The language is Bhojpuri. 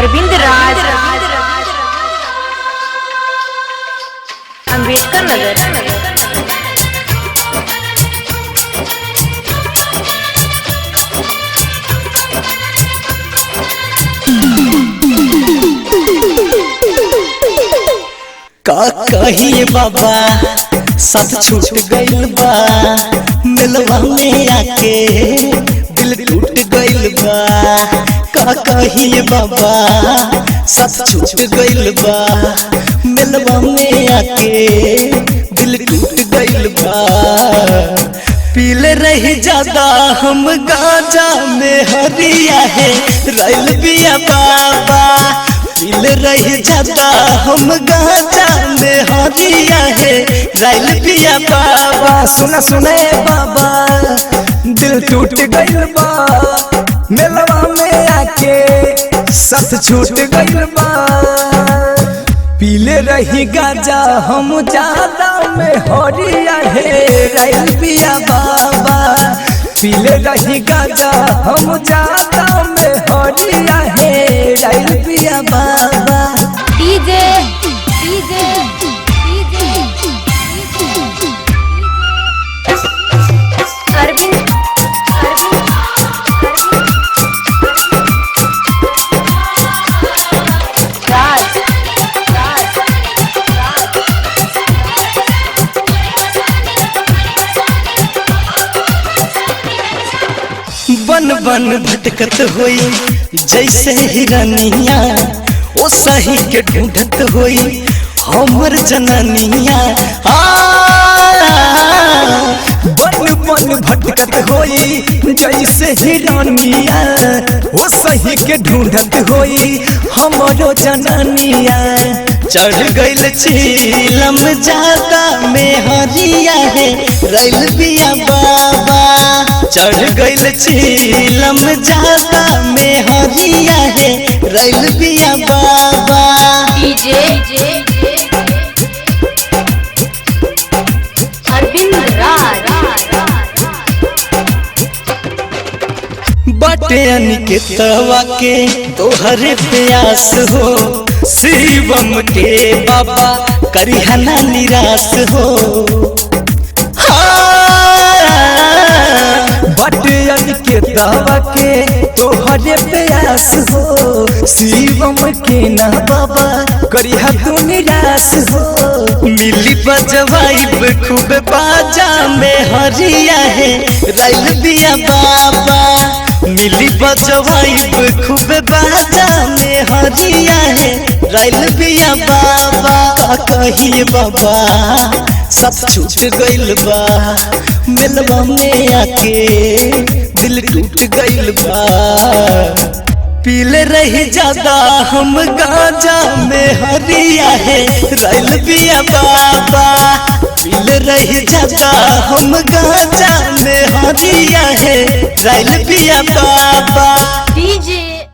अरविंद राज, अम्बेडकर नगर। का कहिए बाबा साथ छूट गइल बा, मिलवा में आके दिल टूट गइल बा। का कहिए बाबा साथ छूट गइल बा, मिलवा में आके दिल टूट गइल बा। पीले रही ज्यादा हम गांजा में हरिया है रैल बिया बाबा। पीले रही ज्यादा हम गांजा में हरिया है रैल बिया बाबा। सुना सुने बाबा दिल टूट गइल बा, मेलवा में आके साथ छूट गइल बा। पीले रही गांजा हम ज्यादा में हरिया है रैल बिया बाबा। पीले रही गांजा हम ज्यादा में हरिया है रैल बिया बाबा। डीजे डीजे अरविंद राज, बन बन भटकत होई जैसे हिरनिया, ओ सही के ढूंढत होई हमर जननिया। बन बन भटकत होई जैसे हिरनिया, ओ सही के ढूंढत होई हमरो जननिया। चढ़ गइल चीलम ज्यादा में हरिया है रैल बिया बाबा। चढ़ गइल चीलम ज्यादा में हरिया है रैल बिया बाबा। डीजे अरविंद राज, बाटे अनिकेतवा के तोहरे प्यास हो, शिवम के बाबा करिहना निराश हो। बटन के दवा के तोहरे प्यास हो, शिवम के ना बाबा करिहा तू निराश हो। मिली बजवाइब खूब बाजा में हरिया है रैल बिया बाबा। मिली बजवाइब खूब बाजा में हरिया है रैल बिया बाबा। कहिए बाबा सब छूट गइल बा, मिलवा में आके दिल टूट गइल बा। पीले रही ज्यादा हम गांजा में हरिया है रैल बिया बाबा। पीले रही ज्यादा हम गांजा में हरिया है रैल बिया बाबा। डीजे